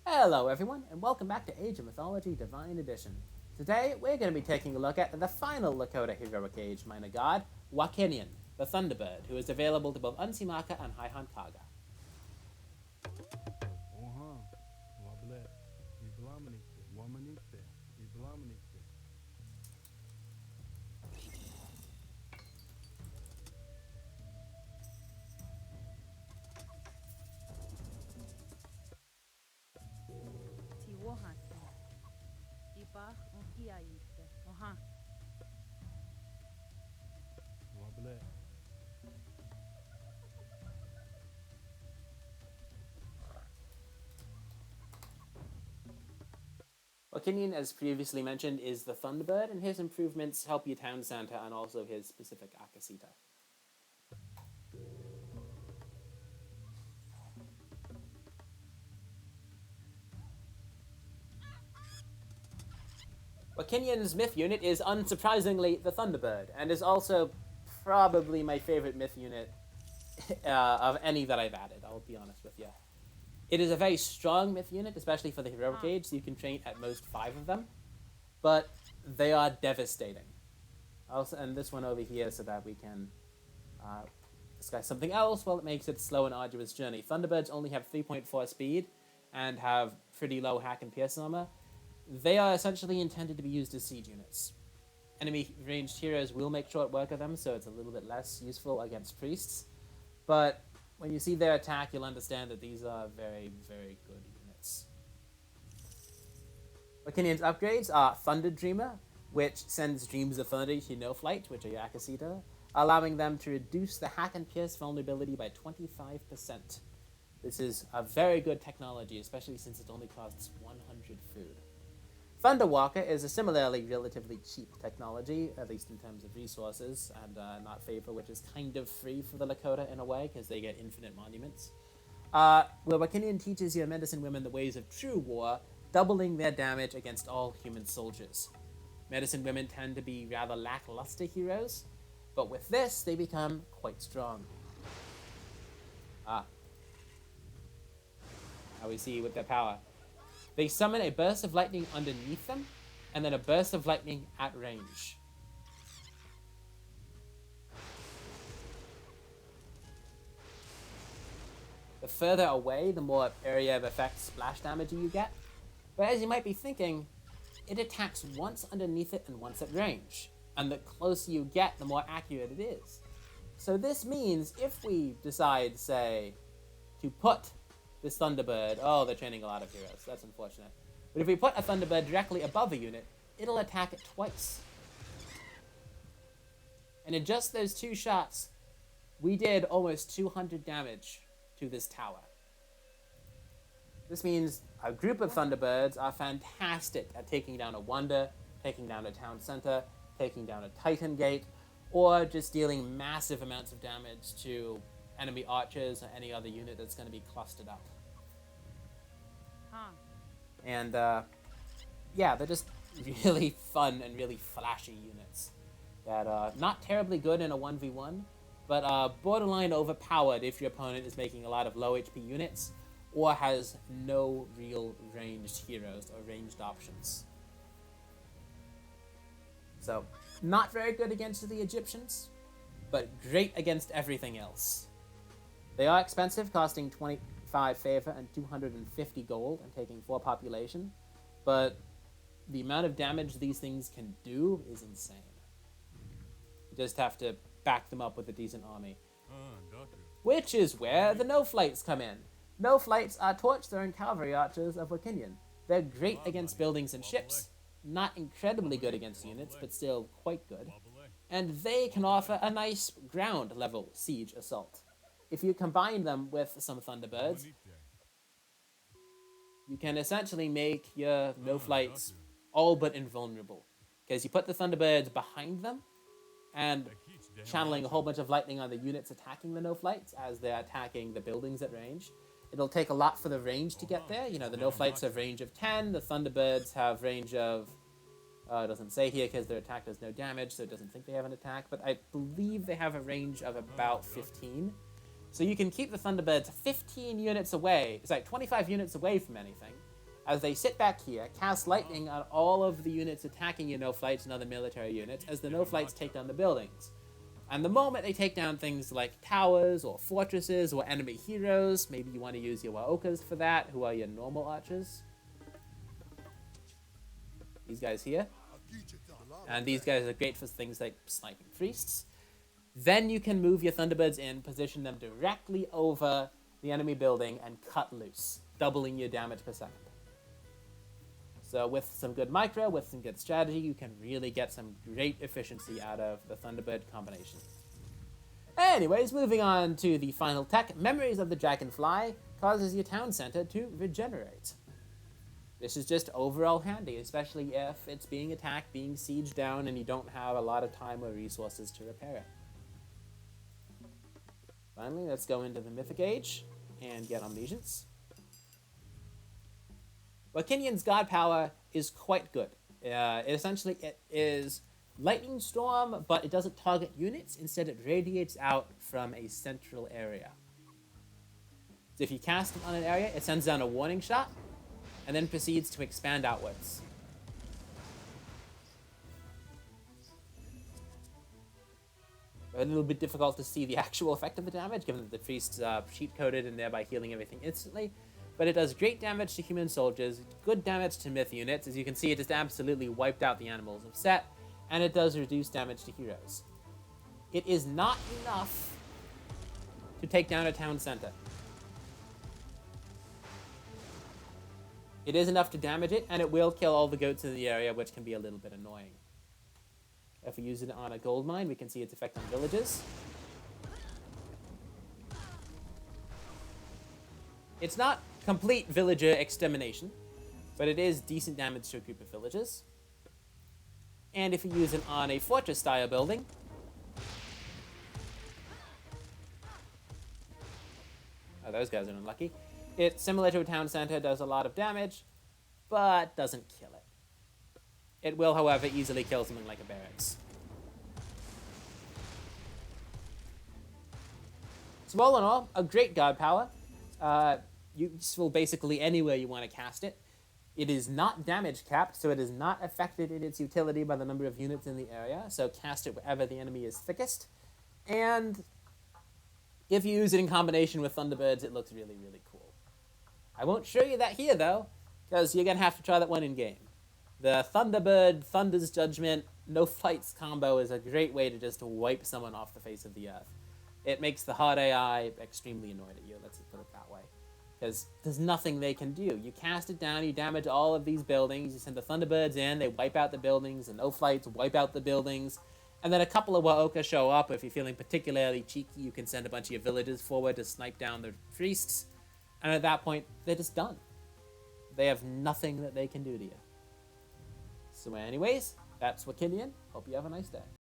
Hello everyone, and welcome back to Age of Mythology Divine Edition. Today, we're going to be taking a look at the final Lakota heroic age minor god, Wakinyan, the Thunderbird, who is available to both Unsimaka and Haihan Kaga. Wakinyan, as previously mentioned, is the Thunderbird, and his improvements help you town center and also his specific Akasita. Wakinyan's myth unit is unsurprisingly the Thunderbird, and is also probably my favorite myth unit of any that I've added, I'll be honest with you. It is a very strong myth unit, especially for the heroic age, so you can train at most 5 of them, but they are devastating. I'll send this one over here so that we can discuss something else while it makes it slow and arduous journey. Thunderbirds only have 3.4 speed and have pretty low hack and pierce armor. They are essentially intended to be used as siege units. Enemy ranged heroes will make short work of them, so it's a little bit less useful against priests, but when you see their attack, you'll understand that these are very, very good units. Wakinyan's upgrades are Thunder Dreamer, which sends Dreams of Thunder to No Flight, which are your Akasita, allowing them to reduce the hack and pierce vulnerability by 25%. This is a very good technology, especially since it only costs 100 food. Thunderwalker is a similarly relatively cheap technology, at least in terms of resources, and not Favor, which is kind of free for the Lakota in a way, because they get infinite monuments. Where Wakinyan teaches your medicine women the ways of true war, doubling their damage against all human soldiers. Medicine women tend to be rather lackluster heroes, but with this, they become quite strong. Now we see with their power. They summon a burst of lightning underneath them, and then a burst of lightning at range. The further away, the more area of effect splash damage you get. But as you might be thinking, it attacks once underneath it and once at range. And the closer you get, the more accurate it is. So this means if we decide, say, to put this Thunderbird, they're training a lot of heroes, that's unfortunate. But if we put a Thunderbird directly above a unit, it'll attack it twice. And in just those 2 shots, we did almost 200 damage to this tower. This means a group of Thunderbirds are fantastic at taking down a Wonder, taking down a town center, taking down a Titan Gate, or just dealing massive amounts of damage to enemy archers or any other unit that's going to be clustered up. And they're just really fun and really flashy units that are not terribly good in a 1v1, but are borderline overpowered if your opponent is making a lot of low HP units or has no real ranged heroes or ranged options. So, not very good against the Egyptians, but great against everything else. They are expensive, costing 25 favor and 250 gold and taking 4 population, but the amount of damage these things can do is insane. You just have to back them up with a decent army. Which is where the no-flights come in. No-flights are torch-throwing cavalry archers of Wakinyan. They're great against buildings and ships, not incredibly good against units, but still quite good. And they can offer a nice ground-level siege assault. If you combine them with some Thunderbirds, you can essentially make your no-flights all but invulnerable. Because you put the Thunderbirds behind them, and channeling a whole bunch of lightning on the units attacking the no-flights as they're attacking the buildings at range. It'll take a lot for the range to get there. You know, the no-flights have range of 10, the Thunderbirds have range of... it doesn't say here because their attack does no damage, so it doesn't think they have an attack, but I believe they have a range of about 15. So you can keep the Thunderbirds 15 units away, 25 units away from anything, as they sit back here, cast lightning on all of the units attacking your no-flights and other military units as the no-flights take down the buildings. And the moment they take down things like towers or fortresses or enemy heroes, maybe you want to use your Waokas for that, who are your normal archers. These guys here. And these guys are great for things like sniping priests. Then you can move your Thunderbirds in, position them directly over the enemy building, and cut loose, doubling your damage per second. So with some good micro, with some good strategy, you can really get some great efficiency out of the Thunderbird combination. Anyways, moving on to the final tech, Memories of the Dragonfly causes your town center to regenerate. This is just overall handy, especially if it's being attacked, being sieged down, and you don't have a lot of time or resources to repair it. Finally, let's go into the Mythic Age and get Omniscience. Wakinyan's God Power is quite good. Essentially, it is Lightning Storm, but it doesn't target units. Instead, it radiates out from a central area. So if you cast it on an area, it sends down a warning shot, and then proceeds to expand outwards. A little bit difficult to see the actual effect of the damage, given that the priest's cheat-coded and thereby healing everything instantly. But it does great damage to human soldiers, good damage to myth units. As you can see, it just absolutely wiped out the animals of Set, and it does reduce damage to heroes. It is not enough to take down a town center. It is enough to damage it, and it will kill all the goats in the area, which can be a little bit annoying. If we use it on a gold mine, we can see its effect on villages. It's not complete villager extermination, but it is decent damage to a group of villages. And if you use it on a fortress-style building, oh, those guys are unlucky. It's similar to a town center, does a lot of damage, but doesn't kill it. It will, however, easily kill something like a barracks. So all in all, a great god power. Useful basically anywhere you want to cast it. It is not damage capped, so it is not affected in its utility by the number of units in the area, so cast it wherever the enemy is thickest. And if you use it in combination with Thunderbirds, it looks really, really cool. I won't show you that here, though, because you're going to have to try that one in-game. The Thunderbird, Thunder's Judgment, no flights combo is a great way to just wipe someone off the face of the earth. It makes the hard AI extremely annoyed at you, let's put it that way. Because there's nothing they can do. You cast it down, you damage all of these buildings, you send the Thunderbirds in, they wipe out the buildings, and no flights wipe out the buildings. And then a couple of Waoka show up. If you're feeling particularly cheeky, you can send a bunch of your villagers forward to snipe down the priests. And at that point, they're just done. They have nothing that they can do to you. So anyways, that's Wakinyan. Hope you have a nice day.